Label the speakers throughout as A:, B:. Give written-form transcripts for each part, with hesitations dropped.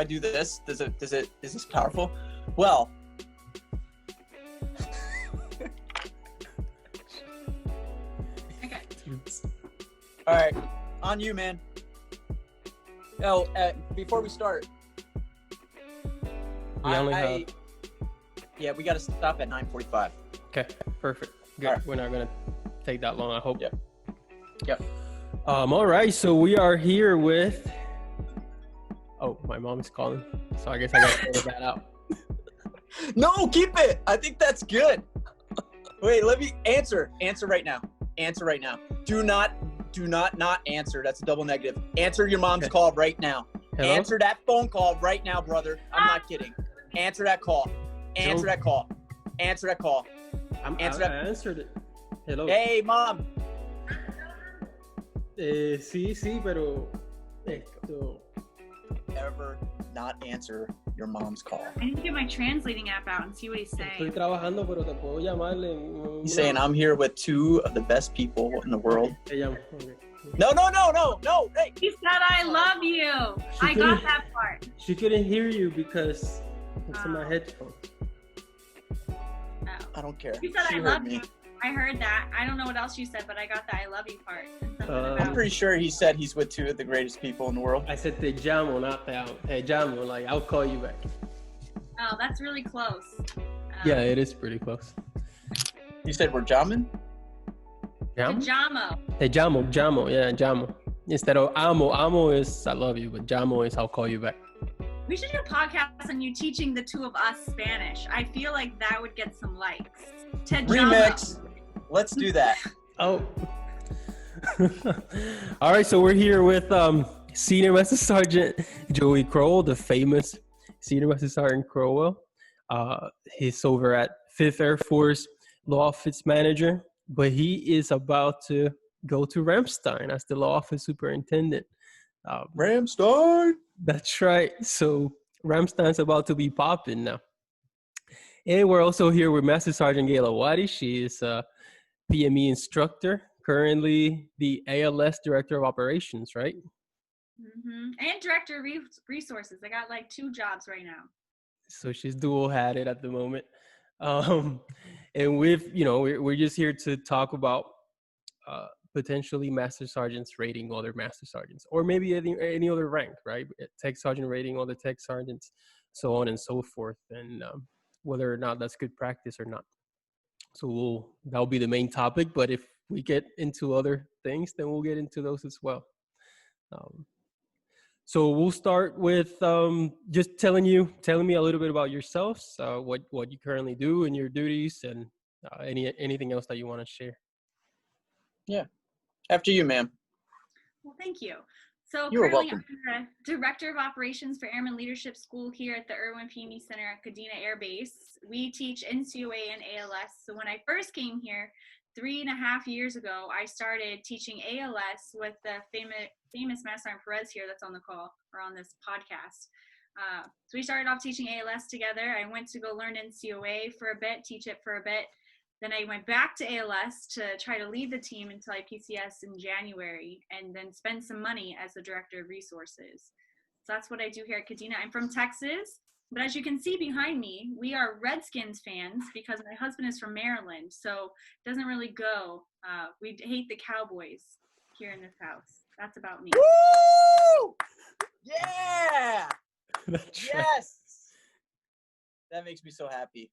A: I do this, is this powerful? Well, all right, on you, man. Oh, before we start,
B: we got
A: to stop at 9:45.
B: Okay, perfect. Good.
A: Right.
B: We're not gonna take that long, I hope.
A: Yep.
B: All right, so we are here with. Oh, my mom's calling, so I guess I gotta edit that out.
A: No, keep it. I think that's good. Wait, let me answer. Answer right now. Do not answer. That's a double negative. Answer your mom's call right now.
B: Hello?
A: Answer that phone call right now, brother. I'm not kidding. Answer that call. Answer that call.
B: I answered it. Hello.
A: Hey, mom.
B: Sí, pero esto.
A: Ever not answer your mom's call.
C: I need to get my translating app out and see what he's
B: Estoy
C: saying.
B: trabajando, pero te puedo llamarle.
A: He's saying I'm here with two of the best people in the world.
B: Te llamo. Okay.
A: No. Hey.
C: He said, I love you. I got that part.
B: She couldn't hear you because it's in my headphones.
C: Oh.
A: I don't care.
C: You said
A: She
C: I
A: heard
C: love
A: me.
C: you. I heard that. I don't know what else you said, but I got the I love you part.
A: I'm pretty sure he said he's with two of the greatest people in the world.
B: I said te llamo, not te llamo. Like, I'll call you back.
C: Oh, that's really close.
B: Yeah, it is pretty close.
A: You said we're jamming?
B: Llamo?
C: Pajama.
B: Te llamo. Yeah, llamo. Instead of amo is I love you, but llamo is I'll call you back.
C: We should do a podcast on you teaching the two of us Spanish. I feel like that would get some likes. Te llamo.
A: Remix. Let's do that.
B: Oh. All right, so we're here with Senior Master Sergeant Joey Crowell, the famous Senior Master Sergeant Crowell. He's over at 5th Air Force Law Office Manager, but he is about to go to Ramstein as the Law Office Superintendent.
A: Ramstein.
B: That's right. So Ramstein's about to be popping now. And we're also here with Master Sergeant Gayla Waddy. She is a PME instructor, currently the ALS Director of Operations, right?
C: Mm-hmm. And Director of Resources. I got like 2 jobs right now.
B: So she's dual-hatted at the moment. And we're just here to talk about potentially Master Sergeants rating other Master Sergeants, or maybe any other rank, right? Tech Sergeant rating other Tech Sergeants, so on and so forth, and whether or not that's good practice or not. So that'll be the main topic, but if we get into other things, then we'll get into those as well. So we'll start with just telling me a little bit about yourselves, what you currently do and your duties, and anything else that you want to share.
A: Yeah. After you, ma'am.
C: Well, thank you. So
A: You are
C: currently
A: welcome.
C: I'm the Director of Operations for Airman Leadership School here at the Irwin PME Center at Kadena Air Base. We teach NCOA and ALS. So when I first came here 3.5 years ago, I started teaching ALS with the famous Master Sergeant Perez here that's on the call or on this podcast. So we started off teaching ALS together. I went to go learn NCOA for a bit, teach it for a bit. Then I went back to ALS to try to lead the team until I PCS in January, and then spend some money as the Director of Resources. So that's what I do here at Kadena. I'm from Texas, but as you can see behind me, we are Redskins fans because my husband is from Maryland, so it doesn't really go. We hate the Cowboys here in this house. That's about me.
A: Woo! Yeah!
B: That's right.
A: Yes! That makes me so happy.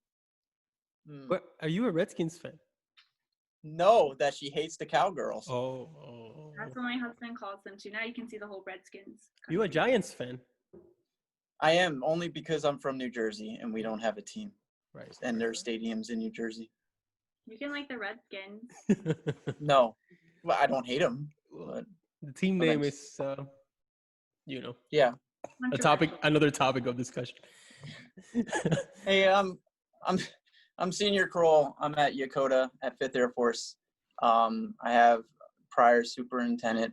B: But are you a Redskins fan?
A: No, that she hates the Cowgirls.
B: Oh.
C: That's what my husband calls them too. Now you can see the whole Redskins.
B: You a Giants fan?
A: I am, only because I'm from New Jersey and we don't have a team.
B: Right.
A: And there are stadiums in New Jersey.
C: You can like the Redskins.
A: No, well, I don't hate them. But
B: The team name is,
A: yeah.
B: another topic of discussion.
A: Hey, I'm Senior Crowell. I'm at Yokota at 5th Air Force. I have prior superintendent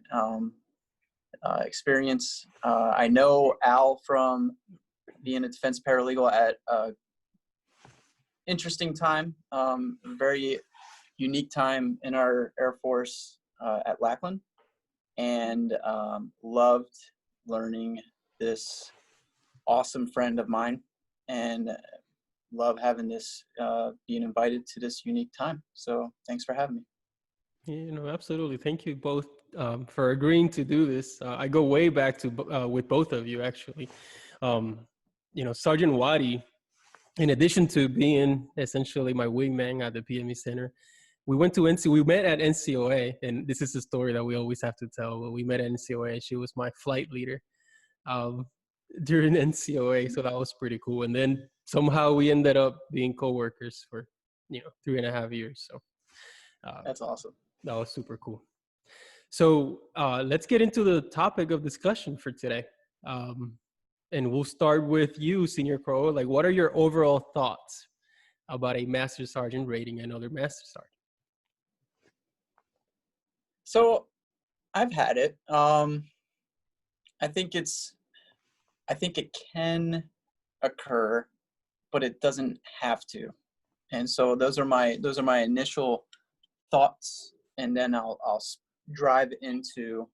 A: experience. I know Al from being a defense paralegal at interesting time, very unique time in our Air Force at Lackland, and loved learning this awesome friend of mine, and love having this, being invited to this unique time. So thanks for having me.
B: Absolutely. Thank you both for agreeing to do this. I go way back to with both of you, actually. Sergeant Waddy, in addition to being essentially my wingman at the PME Center, we met at NCOA, and this is a story that we always have to tell. But we met at NCOA, and she was my flight leader during NCOA, so that was pretty cool. And then somehow we ended up being coworkers for 3.5 years. So
A: That's awesome.
B: that was super cool. So let's get into the topic of discussion for today. And we'll start with you, Senior Crowell. Like, what are your overall thoughts about a Master Sergeant rating another Master Sergeant?
A: So I've had it. I think it can occur, but it doesn't have to. And so those are my initial thoughts, and then I'll drive into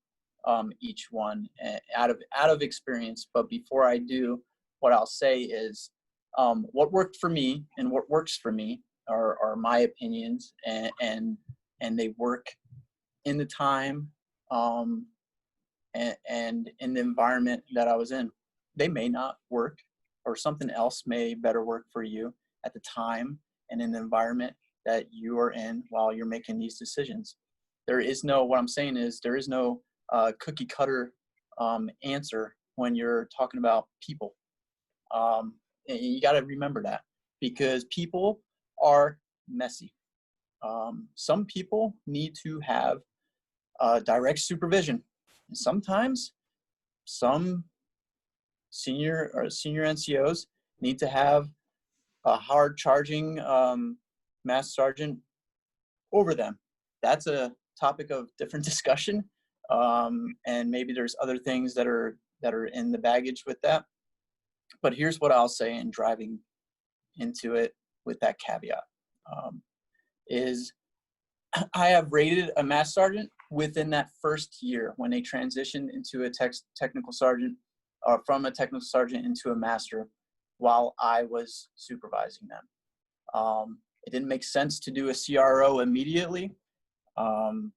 A: each one out of experience. But before I do, what I'll say is what worked for me and what works for me are my opinions, and they work in the time and in the environment that I was in. They may not work, or something else may better work for you at the time and in the environment that you are in while you're making these decisions. What I'm saying is there is no cookie cutter answer when you're talking about people. And you got to remember that, because people are messy. Some people need to have direct supervision. And sometimes some senior NCOs need to have a hard charging Master Sergeant over them. That's a topic of different discussion, and maybe there's other things that are in the baggage with that. But here's what I'll say in driving into it with that caveat, is I have rated a Master Sergeant within that first year when they transitioned into a technical sergeant, or from a technical sergeant into a master, while I was supervising them. It didn't make sense to do a CRO immediately.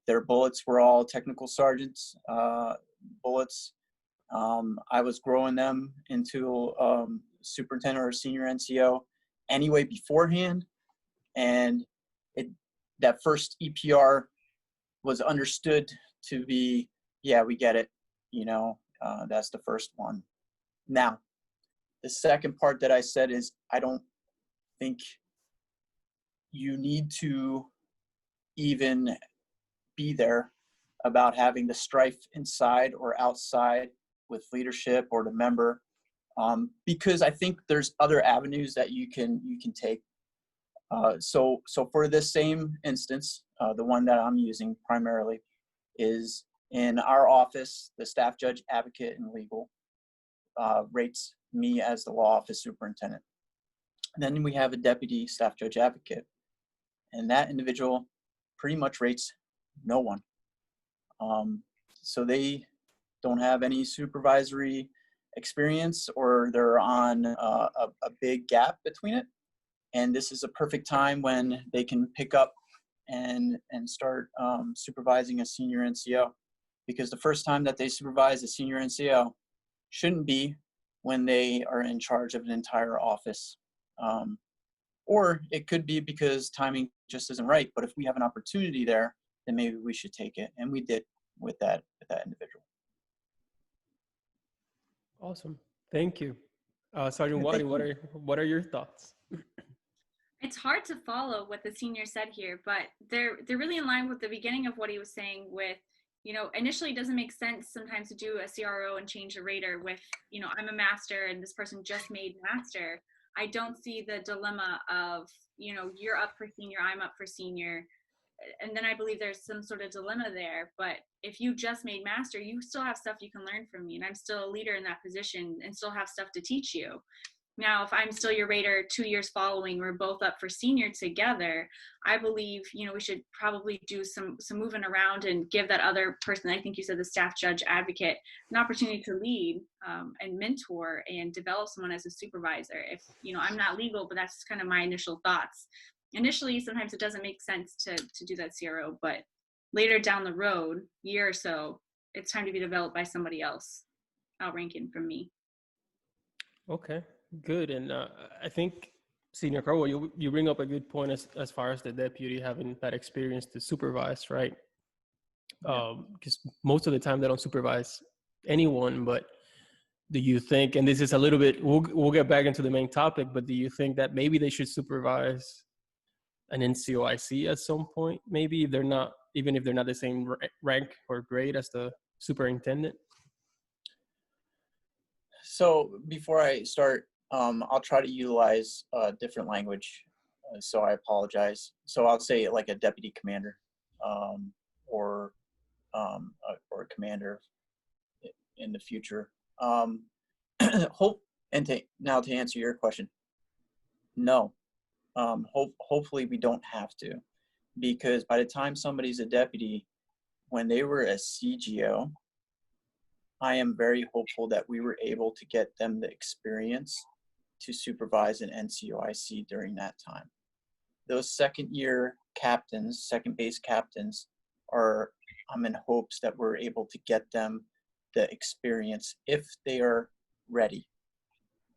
A: Their bullets were all technical sergeants bullets. I was growing them into superintendent or senior NCO anyway beforehand, and that first EPR was understood to be, yeah, we get it, that's the first one. Now, the second part that I said is, I don't think you need to even be there about having the strife inside or outside with leadership or the member, because I think there's other avenues that you can take. So for this same instance, the one that I'm using primarily is in our office, the staff judge advocate in legal rates me as the law office superintendent. And then we have a deputy staff judge advocate, and that individual pretty much rates no one. So they don't have any supervisory experience, or they're on a big gap between it. And this is a perfect time when they can pick up and start supervising a senior NCO, because the first time that they supervise a senior NCO shouldn't be when they are in charge of an entire office. Or it could be because timing just isn't right. But if we have an opportunity there, then maybe we should take it. And we did with that individual.
B: Awesome. Thank you. Sergeant Waddy, what are your thoughts?
C: It's hard to follow what the senior said here, but they're really in line with the beginning of what he was saying with, initially it doesn't make sense sometimes to do a CRO and change the rater with, I'm a master and this person just made master. I don't see the dilemma of, you're up for senior, I'm up for senior. And then I believe there's some sort of dilemma there. But if you just made master, you still have stuff you can learn from me. And I'm still a leader in that position and still have stuff to teach you. Now, if I'm still your rater 2 years following, we're both up for senior together, I believe, we should probably do some moving around and give that other person, I think you said the staff judge advocate, an opportunity to lead and mentor and develop someone as a supervisor. If, I'm not legal, but that's kind of my initial thoughts. Initially, sometimes it doesn't make sense to do that CRO, but later down the road, year or so, it's time to be developed by somebody else, outranking from me.
B: Okay, good. And I think, Senior Crowell, you bring up a good point as far as the deputy having that experience to supervise, right? Because most of the time they don't supervise anyone, but do you think, and this is a little bit, we'll get back into the main topic, but do you think that maybe they should supervise an NCOIC at some point? Maybe if they're not, even if they're not the same rank or grade as the superintendent?
A: So before I start, I'll try to utilize different language. So I apologize. So I'll say like a deputy commander, or a commander in the future. Now to answer your question, no. Hopefully we don't have to, because by the time somebody's a deputy, when they were a CGO, I am very hopeful that we were able to get them the experience to supervise an NCOIC during that time. Those second base captains I'm in hopes that we're able to get them the experience, if they are ready,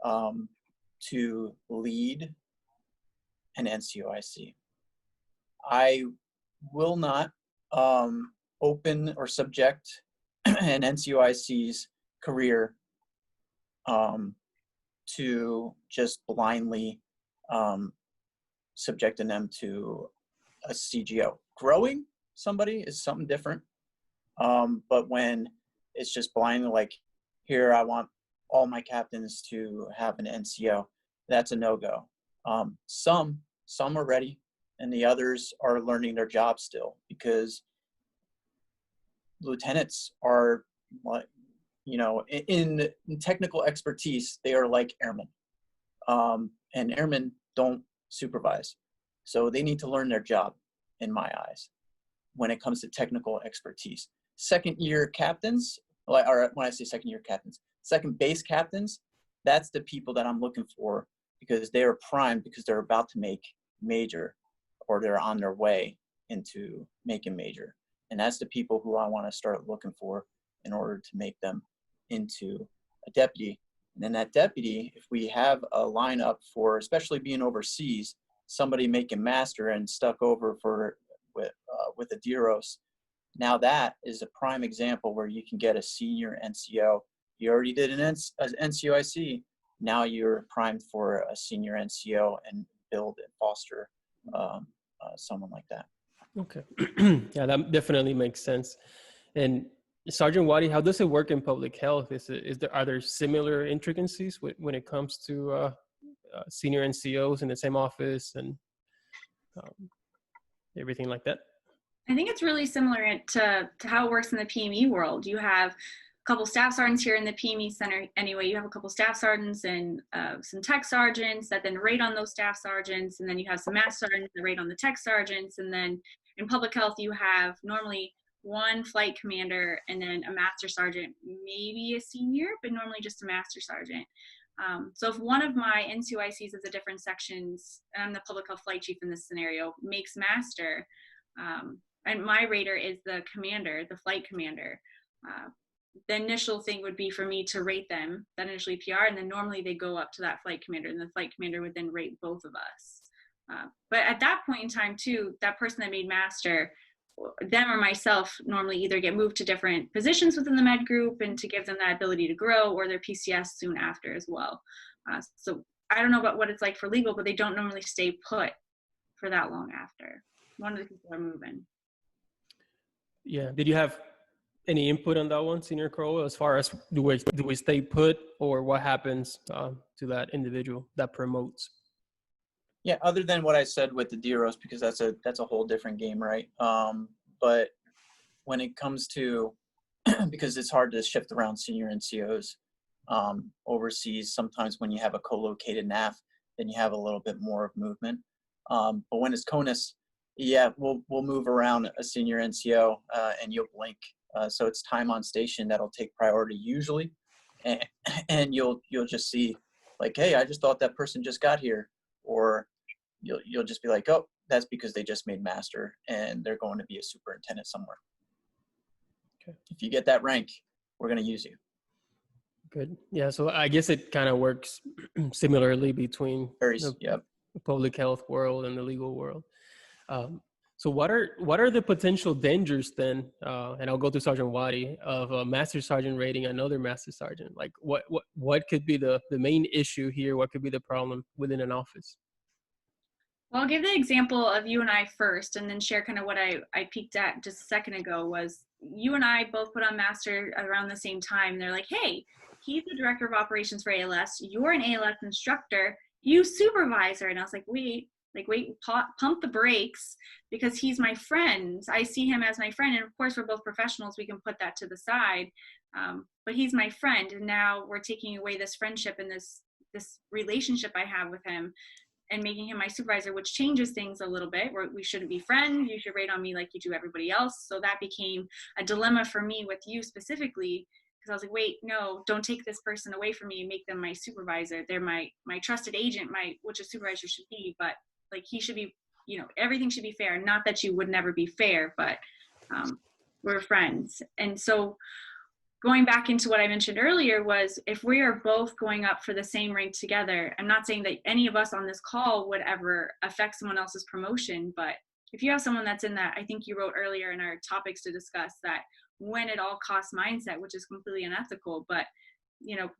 A: to lead an NCOIC. I will not open or subject an NCOIC's career to just blindly subjecting them to a CGO. Growing somebody is something different, but when it's just blindly like, here, I want all my captains to have an NCO, that's a no-go. Some are ready, and the others are learning their job still, because lieutenants are, in technical expertise, they are like airmen, and airmen don't supervise, so they need to learn their job, in my eyes, when it comes to technical expertise. Second year captains, or when I say second year captains, second base captains, that's the people that I'm looking for, because they are primed, because they're about to make major, or they're on their way into making major. And that's the people who I want to start looking for in order to make them into a deputy. And then that deputy, if we have a lineup for, especially being overseas, somebody making master and stuck over with a DEROS, now that is a prime example where you can get a senior NCO. You already did an NCOIC. Now you're primed for a senior NCO and build and foster someone like that.
B: Okay. Yeah, that definitely makes sense. And Sergeant Waddy, how does it work in public health? Are there similar intricacies when it comes to senior NCOs in the same office and everything like that?
C: I think it's really similar to how it works in the PME world. You have a couple staff sergeants here in the PME Center. Anyway, you have a couple staff sergeants and some tech sergeants that then rate on those staff sergeants, and then you have some master sergeants that rate on the tech sergeants, and then in public health you have normally one flight commander and then a master sergeant, maybe a senior, but normally just a master sergeant. So if one of my NCOICs of the different sections, and I'm the public health flight chief in this scenario, makes master, and my rater is the commander, the flight commander, the initial thing would be for me to rate them, that initially PR, and then normally they go up to that flight commander, and the flight commander would then rate both of us. But at that point in time too, that person that made master, them or myself normally either get moved to different positions within the med group and to give them that ability to grow, or their PCS soon after as well. So I don't know about what it's like for legal, but they don't normally stay put for that long after. One of the people are moving.
B: Yeah. Did you have any input on that one, Senior Crowell, as far as do we stay put, or what happens to that individual that promotes?
A: Yeah, other than what I said with the DEROS, because that's a whole different game, right? But when it comes to, because it's hard to shift around senior NCOs, overseas. Sometimes when you have a co-located NAF, then you have a little bit more of movement. But when it's CONUS, yeah, we'll move around a senior NCO and you'll blink. So it's time on station that'll take priority usually. And you'll just see like, hey, I just thought that person just got here. Or you'll just be like, oh, that's because they just made master and they're going to be a superintendent somewhere.
B: Okay.
A: If you get that rank, we're going to use you.
B: Good. Yeah. So I guess it kind of works similarly between the public health world and the legal world. So what are the potential dangers then? And I'll go to Sergeant Waddy of a master sergeant rating another master sergeant. Like what could be the main issue here? What could be the problem within an office?
C: Well, I'll give the example of you and I first, and then share kind of what I peeked at just a second ago. Was you and I both put on master around the same time. They're like, hey, he's the director of operations for ALS. You're an ALS instructor. You supervisor. And I was like, wait, pump the brakes, because he's my friend. I see him as my friend. And of course, we're both professionals. We can put that to the side. But he's my friend. And now we're taking away this friendship and this relationship I have with him, and making him my supervisor, which changes things a little bit. We shouldn't be friends. You should rate on me like you do everybody else. So that became a dilemma for me with you specifically, because I was like, wait, no, don't take this person away from me and make them my supervisor. They're my trusted agent, which a supervisor should be, but like he should be, everything should be fair. Not that you would never be fair, but we're friends. And so going back into what I mentioned earlier was, if we are both going up for the same rank together, I'm not saying that any of us on this call would ever affect someone else's promotion, but if you have someone that's in that, I think you wrote earlier in our topics to discuss that when it all costs mindset, which is completely unethical, but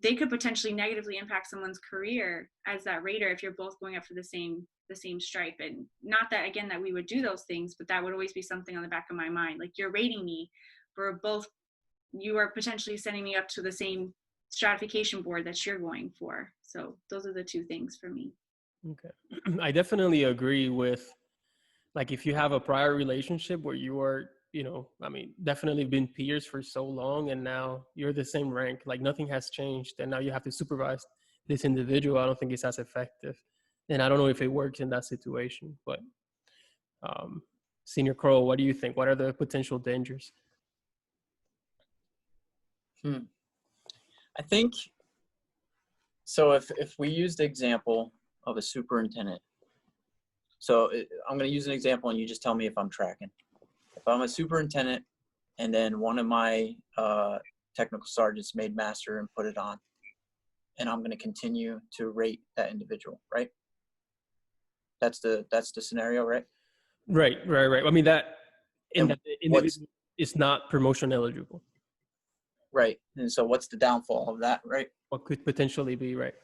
C: they could potentially negatively impact someone's career as that rater if you're both going up for the same stripe. And not that, again, that we would do those things, but that would always be something on the back of my mind. Like, you're rating me, you are potentially sending me up to the same stratification board that you're going for. So those are the two things for me.
B: Okay. I definitely agree with, like, if you have a prior relationship where you are, definitely been peers for so long, and now you're the same rank, like nothing has changed, and now you have to supervise this individual. I don't think it's as effective. And I don't know if it works in that situation, but Senior Crowell, what do you think? What are the potential dangers?
A: I think, so if we use the example of a superintendent, so I'm going to use an example and you just tell me if I'm tracking. If I'm a superintendent and then one of my technical sergeants made master and put it on, and I'm going to continue to rate that individual, right? That's the scenario, right?
B: Right. I mean, that individual is not promotion eligible.
A: Right. And so what's the downfall of that, right?
B: What could potentially be, right?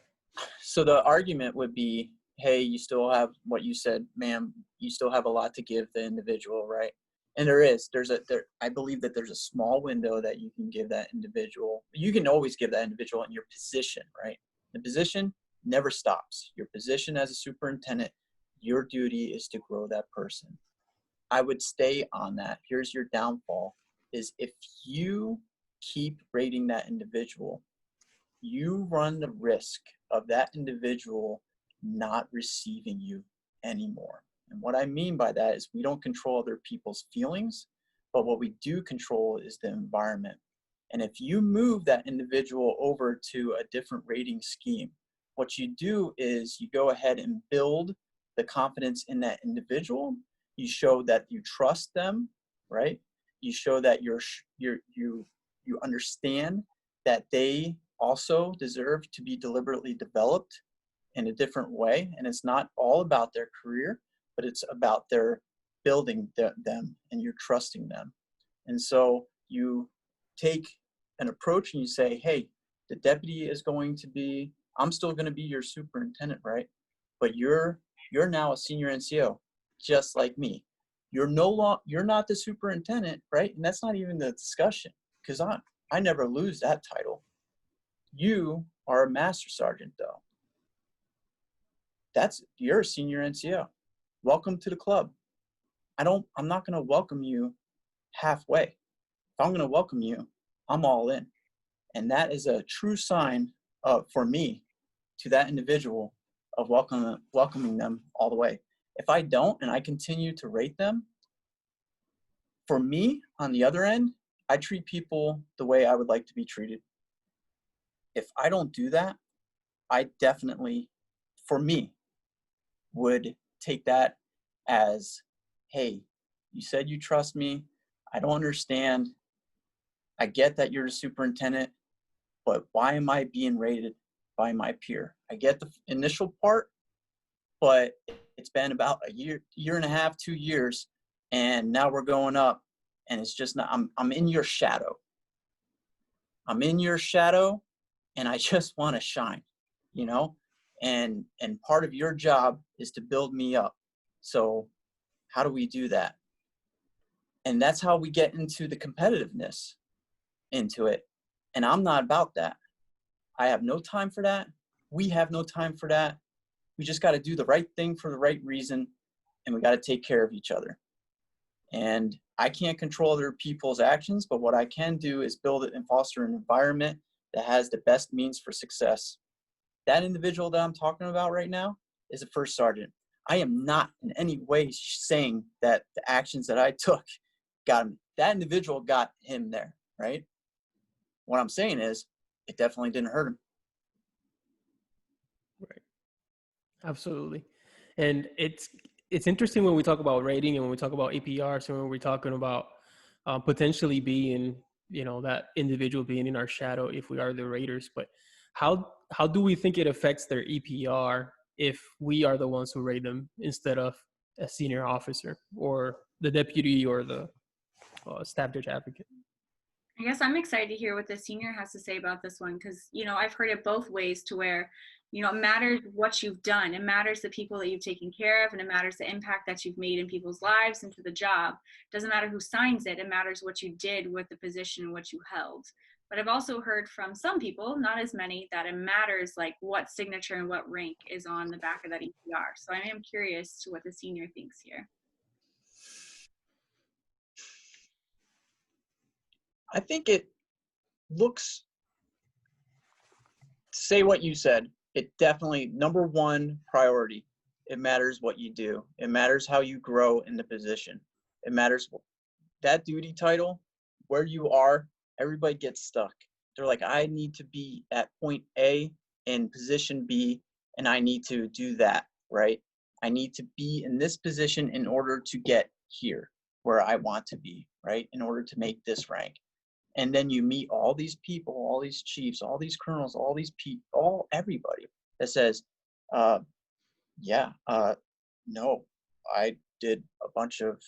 A: So the argument would be, hey, you still have what you said, ma'am, you still have a lot to give the individual, right? And I believe that there's a small window that you can give that individual. You can always give that individual in your position, right? The position never stops. Your position as a superintendent, your duty is to grow that person. I would stay on that. Here's your downfall, is if you keep rating that individual, you run the risk of that individual not receiving you anymore. And what I mean by that is we don't control other people's feelings, but what we do control is the environment. And if you move that individual over to a different rating scheme, what you do is you go ahead and build the confidence in that individual. You show that you trust them, right? You show that you understand that they also deserve to be deliberately developed in a different way. And it's not all about their career, but it's about their building them, and you're trusting them. And so you take an approach and you say, hey, the deputy is going to be, I'm still going to be your superintendent, right? But you're now a senior NCO, just like me. You're not the superintendent, right? And that's not even the discussion, because I never lose that title. You are a master sergeant, though. You're a senior NCO. Welcome to the club. I'm not going to welcome you halfway. If I'm going to welcome you, I'm all in. And that is a true sign for me to that individual of welcoming them all the way. If I don't and I continue to rate them, for me, on the other end, I treat people the way I would like to be treated. If I don't do that, I definitely, for me, would take that as, hey, you said you trust me. I don't understand. I get that you're the superintendent, but why am I being rated by my peer? I get the initial part, but it's been about a year and a half, 2 years, and now we're going up, and it's just not, I'm in your shadow. I'm in your shadow, and I just want to shine, you know? And part of your job is to build me up. So how do we do that? And that's how we get into the competitiveness into it. And I'm not about that. I have no time for that. We have no time for that. We just got to do the right thing for the right reason, and we got to take care of each other. And I can't control other people's actions, but what I can do is build it and foster an environment that has the best means for success. That individual that I'm talking about right now is a first sergeant. I am not in any way saying that the actions that I took got him. That individual got him there, right? What I'm saying is it definitely didn't hurt him.
B: Right. Absolutely. And it's interesting when we talk about rating and when we talk about APRs and when we're talking about potentially being, that individual being in our shadow if we are the raters. But how do we think it affects their EPR if we are the ones who rate them instead of a senior officer or the deputy or the staff judge advocate?
C: I guess I'm excited to hear what the senior has to say about this one, because, I've heard it both ways to where, it matters what you've done. It matters the people that you've taken care of, and it matters the impact that you've made in people's lives and to the job. It doesn't matter who signs it. It matters what you did with the position and what you held. But I've also heard from some people, not as many, that it matters like what signature and what rank is on the back of that EPR. So I am curious to what the senior thinks here.
A: I think it looks, say what you said, it definitely, number one priority, it matters what you do. It matters how you grow in the position. It matters that duty title, where you are, everybody gets stuck. They're like, I need to be at point A in position B, and I need to do that, right? I need to be in this position in order to get here where I want to be, right? In order to make this rank. And then you meet all these people, all these chiefs, all these colonels, all these people, everybody that says, no, I did a bunch of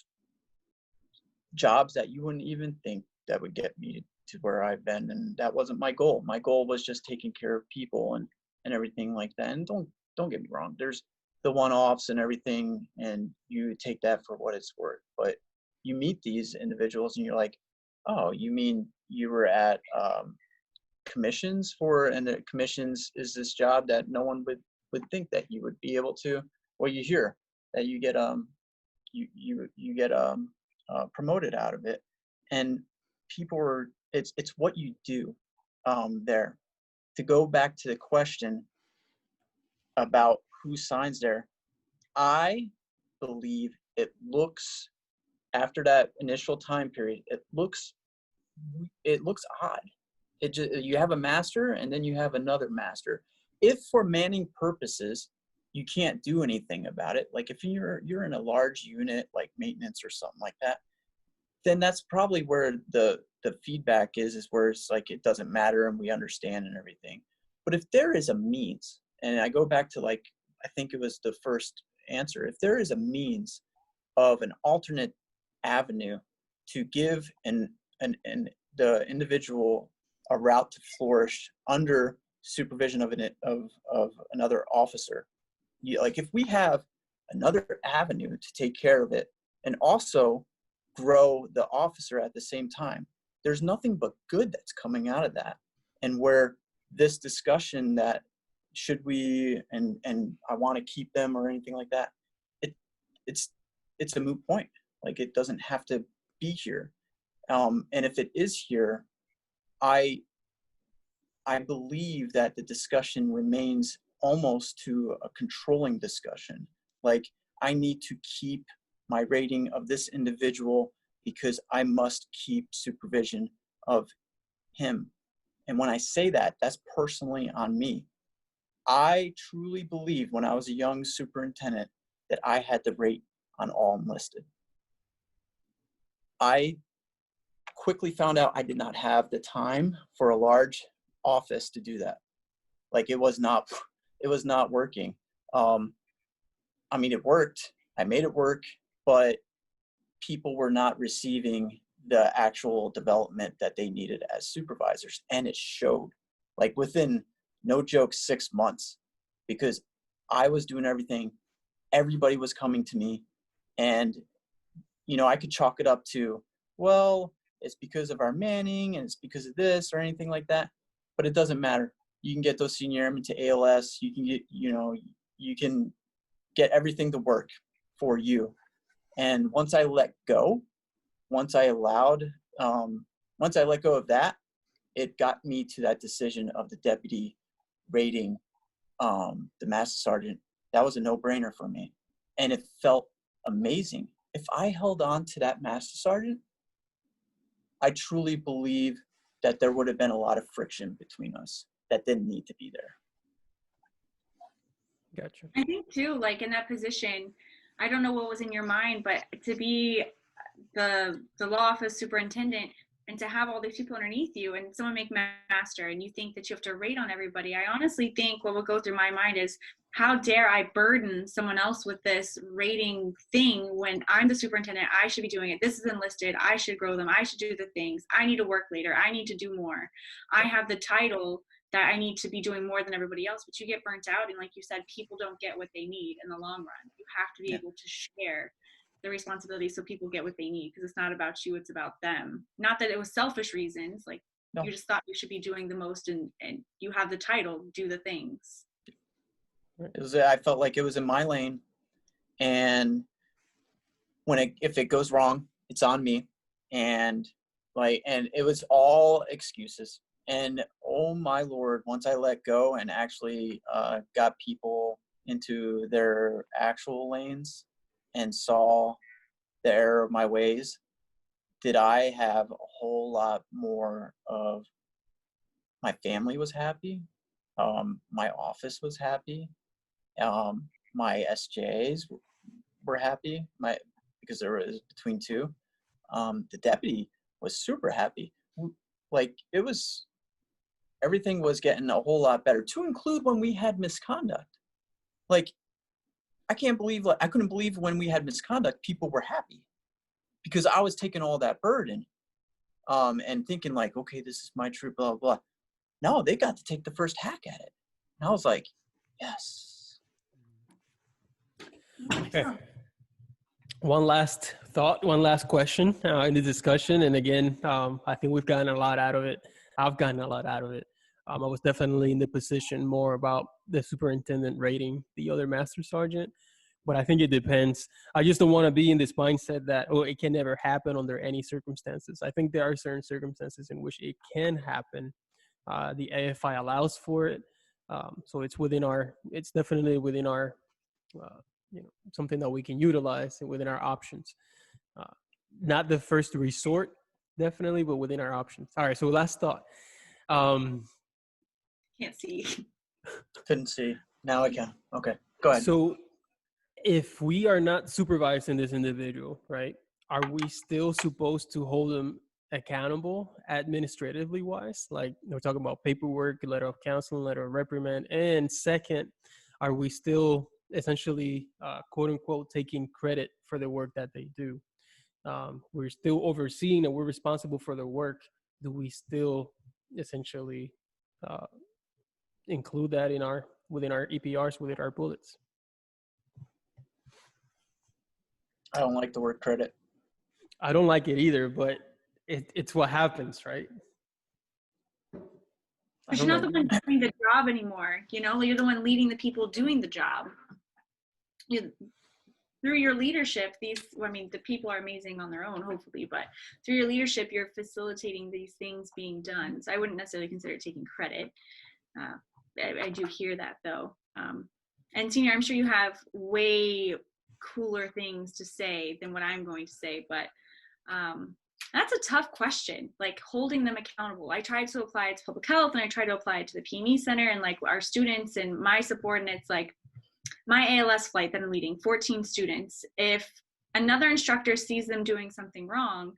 A: jobs that you wouldn't even think that would get me to where I've been. And that wasn't my goal. My goal was just taking care of people and everything like that. And don't get me wrong. There's the one-offs and everything, and you take that for what it's worth. But you meet these individuals and you're like, oh, you mean you were at commissions and the commissions is this job that no one would think that you would be able to. Well, you hear that you get you get promoted out of it, and people are, it's what you do there. To go back to the question about who signs there, I believe it looks, after that initial time period, it looks odd. You have a master and then you have another master. If for manning purposes you can't do anything about it, like if you're in a large unit like maintenance or something like that, then that's probably where the feedback is where it's like it doesn't matter and we understand and everything. But if there is a means, and I go back to, like, I think it was the first answer, if there is a means of an alternate avenue to give the individual a route to flourish under supervision of another officer, like if we have another avenue to take care of it and also grow the officer at the same time, there's nothing but good that's coming out of that. And where this discussion that should we and I want to keep them or anything like that, it's a moot point. Like, it doesn't have to be here. And if it is here, I I believe that the discussion remains almost to a controlling discussion. Like, I need to keep my rating of this individual because I must keep supervision of him. And when I say that, that's personally on me. I truly believe when I was a young superintendent that I had the rate on all enlisted. I quickly found out I did not have the time for a large office to do that. Like, it was not working. I mean, it worked. I made it work, but people were not receiving the actual development that they needed as supervisors. And it showed, like, within, no joke, 6 months, because I was doing everything. Everybody was coming to me. And, I could chalk it up to, well, it's because of our manning and it's because of this or anything like that. But it doesn't matter. You can get those senior airmen to ALS. You can get, you can get everything to work for you. And once I let go, once I let go of that, it got me to that decision of the deputy rating the master sergeant. That was a no-brainer for me. And it felt amazing. If I held on to that master sergeant, I truly believe that there would have been a lot of friction between us that didn't need to be there.
B: Gotcha.
C: I think too, like in that position, I don't know what was in your mind, but to be the law office superintendent and to have all these people underneath you and someone make master and you think that you have to rate on everybody, I honestly think what would go through my mind is, how dare I burden someone else with this rating thing when I'm the superintendent? I should be doing it. This is enlisted. I should grow them. I should do the things. I need to work later. I need to do more. I have the title that I need to be doing more than everybody else, but you get burnt out. And like you said, people don't get what they need in the long run. You have to be able to share the responsibility so people get what they need, because it's not about you, it's about them. Not that it was selfish reasons, like no. You just thought you should be doing the most and you have the title, do the things.
A: I felt like it was in my lane, and if it goes wrong, it's on me. And it was all excuses. And oh my Lord, once I let go and actually got people into their actual lanes and saw the error of my ways, did I have a whole lot more of, my family was happy, my office was happy, my SJs were happy, because there was between two. The deputy was super happy. Like, everything was getting a whole lot better, to include when we had misconduct. Like, I couldn't believe when we had misconduct, people were happy, because I was taking all that burden and thinking like, okay, this is my troop, blah, blah, blah. No, they got to take the first hack at it. And I was like, yes.
B: Okay. One last thought, one last question in the discussion. And again, I think we've gotten a lot out of it. I've gotten a lot out of it. I was definitely in the position more about the superintendent rating the other master sergeant, but I think it depends. I just don't want to be in this mindset that, oh, it can never happen under any circumstances. I think there are certain circumstances in which it can happen. The AFI allows for it. So it's definitely within our, something that we can utilize within our options. Not the first resort, definitely, but within our options. All right, so last thought.
C: Can't see.
A: Couldn't see. Now I can. Okay, go ahead.
B: So if we are not supervising this individual, right, are we still supposed to hold them accountable administratively wise? Like, we're talking about paperwork, letter of counseling, letter of reprimand. And second, are we still essentially, quote unquote, taking credit for the work that they do? We're still overseeing and we're responsible for the work. Do we still essentially include that within our EPRs, within our bullets?
A: I don't like the word credit.
B: I don't like it either, but it's what happens, right?
C: But you're not the one doing the job anymore. You're the one leading the people doing the job. The through your leadership, the people are amazing on their own, hopefully, but through your leadership, you're facilitating these things being done. So I wouldn't necessarily consider it taking credit. I do hear that though. And Senior, I'm sure you have way cooler things to say than what I'm going to say, but that's a tough question, like holding them accountable. I tried to apply it to public health, and I tried to apply it to the PME Center and like our students and my subordinates, like my ALS flight that I'm leading, 14 students. If another instructor sees them doing something wrong,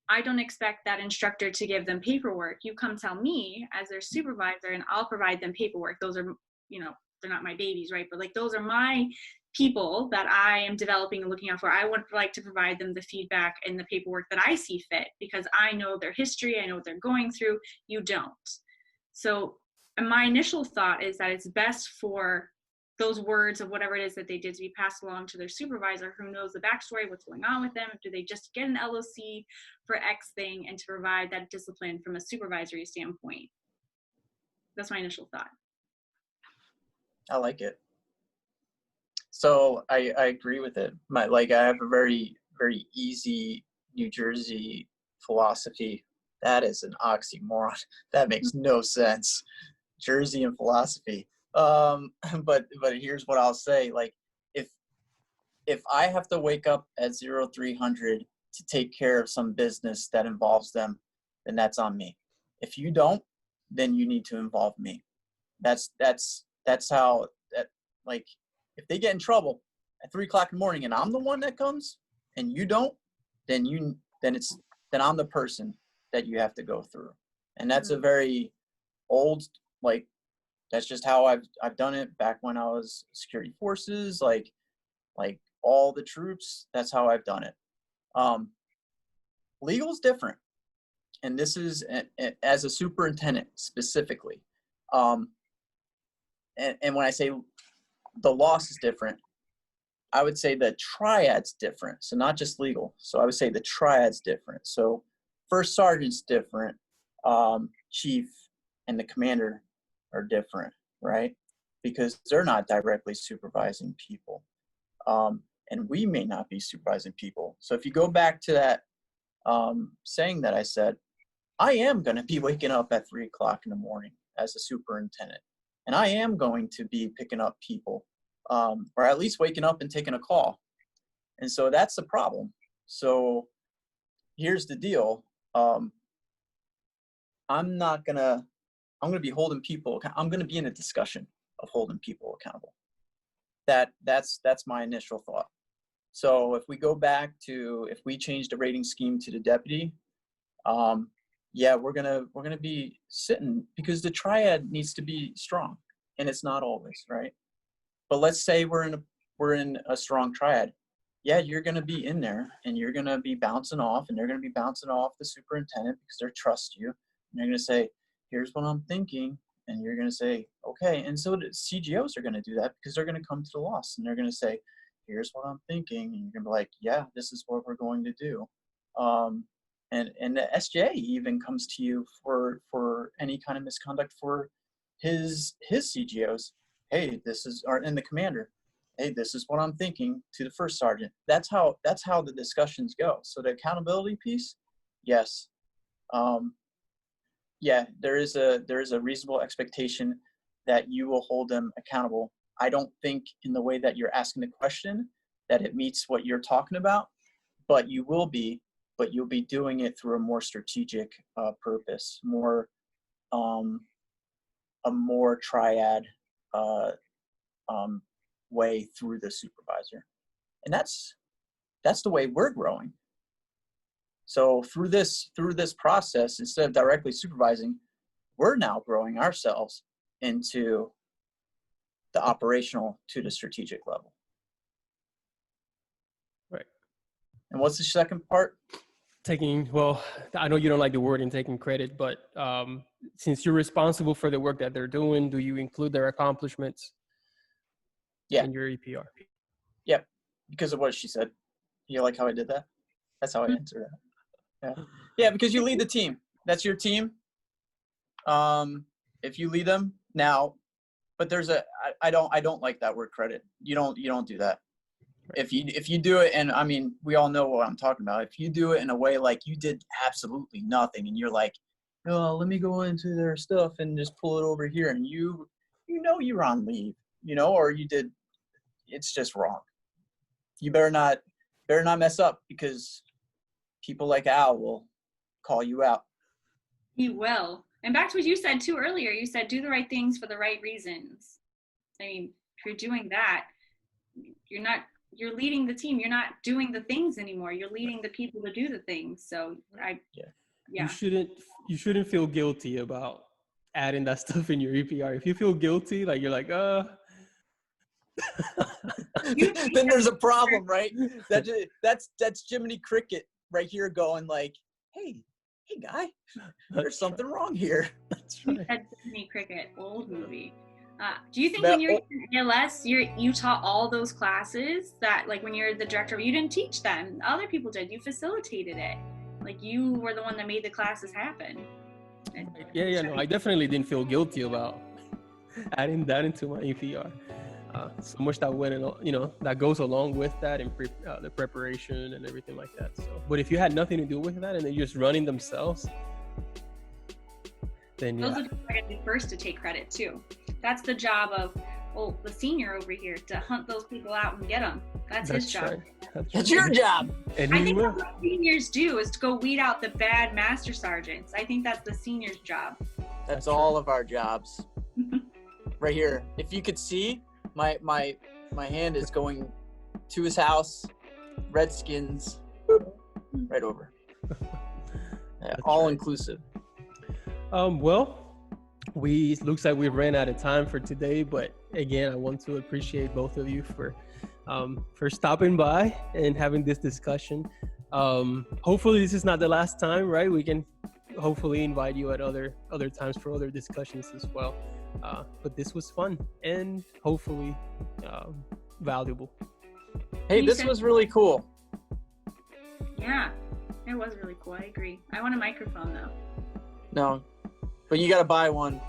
C: I don't expect that instructor to give them paperwork. You come tell me as their supervisor and I'll provide them paperwork. Those are, they're not my babies, right? But like, those are my people that I am developing and looking out for. I would like to provide them the feedback and the paperwork that I see fit, because I know their history, I know what they're going through. You don't. So my initial thought is that it's best for those words of whatever it is that they did to be passed along to their supervisor, who knows the backstory, what's going on with them. Do they just get an LOC for X thing, and to provide that discipline from a supervisory standpoint? That's my initial thought.
A: I like it. So I agree with it. I have a very, very easy New Jersey philosophy. That is an oxymoron. That makes no sense. Jersey and philosophy. But here's what I'll say. Like, if I have to wake up at 0300 to take care of some business that involves them, then that's on me. If you don't, then you need to involve me. That's how that, like, if they get in trouble at 3 o'clock in the morning and I'm the one that comes and you don't, then I'm the person that you have to go through. And that's a very old, like, that's just how I've done it back when I was security forces, like all the troops. That's how I've done it. Legal's different. And this is as a superintendent specifically. And when I say the loss is different, I would say the triad's different. So not just legal. So I would say the triad's different. So first sergeant's different. Chief and the commander are different, right? Because they're not directly supervising people. And we may not be supervising people. So if you go back to that saying that I said, I am going to be waking up at 3 o'clock in the morning as a superintendent. And I am going to be picking up people, or at least waking up and taking a call. And so that's the problem. So here's the deal. I'm going to be holding people. I'm going to be in a discussion of holding people accountable. That's my initial thought. So if we go back to, if we change the rating scheme to the deputy, yeah, we're gonna be sitting, because the triad needs to be strong, and it's not always, right? But let's say we're in a strong triad. Yeah, you're gonna be in there, and you're gonna be bouncing off, and they're gonna be bouncing off the superintendent because they trust you, and they're gonna say, "Here's what I'm thinking," and you're gonna say, "Okay." And so the CGOs are gonna do that, because they're gonna come to the loss, and they're gonna say, "Here's what I'm thinking," and you're gonna be like, "Yeah, this is what we're going to do." And the SJ even comes to you for any kind of misconduct for his CGOs. Hey, and the commander. Hey, this is what I'm thinking, to the first sergeant. That's how the discussions go. So the accountability piece, yes. Yeah, there is a reasonable expectation that you will hold them accountable. I don't think in the way that you're asking the question that it meets what you're talking about, but you will be. But you'll be doing it through a more strategic purpose, a more triad way through the supervisor. And that's the way we're growing. So through this process, instead of directly supervising, we're now growing ourselves into the operational to the strategic level.
B: Right.
A: And what's the second part?
B: Well, I know you don't like the word in taking credit, but since you're responsible for the work that they're doing, do you include their accomplishments in your EPR?
A: Yeah, because of what she said. You like how I did that? That's how I answered that. Yeah, because you lead the team. That's your team. If you lead them now, but I don't like that word credit. You don't do that. If you do it, and I mean, we all know what I'm talking about. If you do it in a way like you did absolutely nothing, and you're like, oh, let me go into their stuff and just pull it over here, and you know you're on leave, or you did, it's just wrong. You better not mess up, because people like Al will call you out.
C: He will. And back to what you said too earlier, you said do the right things for the right reasons. I mean, if you're doing that, you're leading the team. You're not doing the things anymore. You're leading the people to do the things. So
B: You shouldn't feel guilty about adding that stuff in your EPR. If you feel guilty, like you're like,
A: then there's a problem, right? That's Jiminy Cricket right here going like, hey guy, there's something wrong here.
B: That's right.
C: That's Jiminy Cricket, old movie. Do you think when you're in ALS, you taught all those classes that, like, when you're the director, you didn't teach them, other people did, you facilitated it, like you were the one that made the classes happen?
B: No, I definitely didn't feel guilty about adding that into my EPR. So much that went in, that goes along with that, and the preparation and everything like that. So, but if you had nothing to do with that and they're just running themselves, then
C: those are going to be first to take credit too. That's the job of the senior over here, to hunt those people out and get them. That's his job.
B: Right.
A: That's your job.
B: And
C: I think what seniors do is to go weed out the bad master sergeants. I think that's the senior's job.
A: That's all of our jobs. Right here. If you could see, my hand is going to his house, Redskins, right over. Yeah, all
B: right.
A: inclusive.
B: Well, looks like we ran out of time for today, but again, I want to appreciate both of you for stopping by and having this discussion. Hopefully this is not the last time, right? We can hopefully invite you at other times for other discussions as well. But this was fun and hopefully valuable.
A: Hey, this was really cool.
C: Yeah, it was really cool. I agree. I want a microphone though.
A: No, but you got to buy one.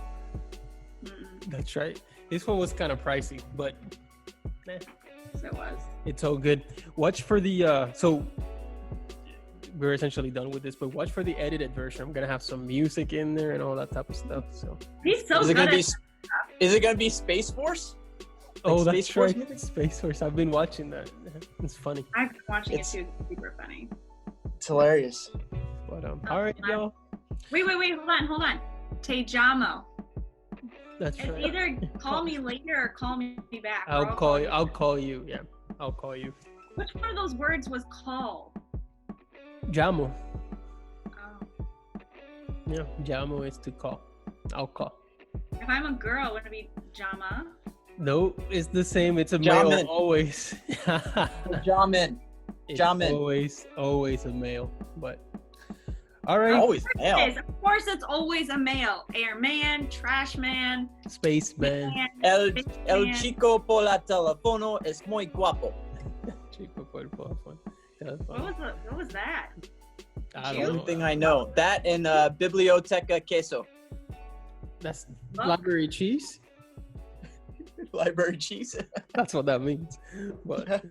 B: That's right. This one was kind of pricey, but
C: Yes, it was.
B: It's all good. Watch for the so we're essentially done with this, but watch for the edited version. I'm gonna have some music in there and all that type of stuff. So
C: He's so
A: is
C: good.
A: Is it gonna be Space Force?
B: Oh,
A: Like
B: that's
A: Space Force
B: right.
A: music?
B: Space Force. I've been watching that. It's funny.
C: I've been watching it too. It's super funny.
A: It's hilarious.
B: But all right, y'all.
C: Wait, hold on. Tejamo.
B: That's
C: It's
B: right.
C: either call me later or call me back.
B: I'll call you. I'll call you. Yeah, I'll call you.
C: Which one of those words was call?
B: Llamo.
C: Oh.
B: Yeah, llamo is to call. I'll call.
C: If I'm a girl, would it be Jama?
B: No, it's the same. It's a
A: Jamin.
B: male always.
A: Jamin.
B: It's
A: Jamin.
B: always a male. But all right.
A: Always male.
C: Of course, it's always a male. Airman, trash man,
B: Spaceman.
A: El
C: man.
A: chico por la teléfono es muy guapo.
B: Chico por teléfono.
C: What was that?
B: I
A: The
B: don't
A: only
B: know.
A: thing I know. That and Biblioteca Queso.
B: That's
C: Oh.
B: library cheese.
A: Library cheese.
B: That's what that means. But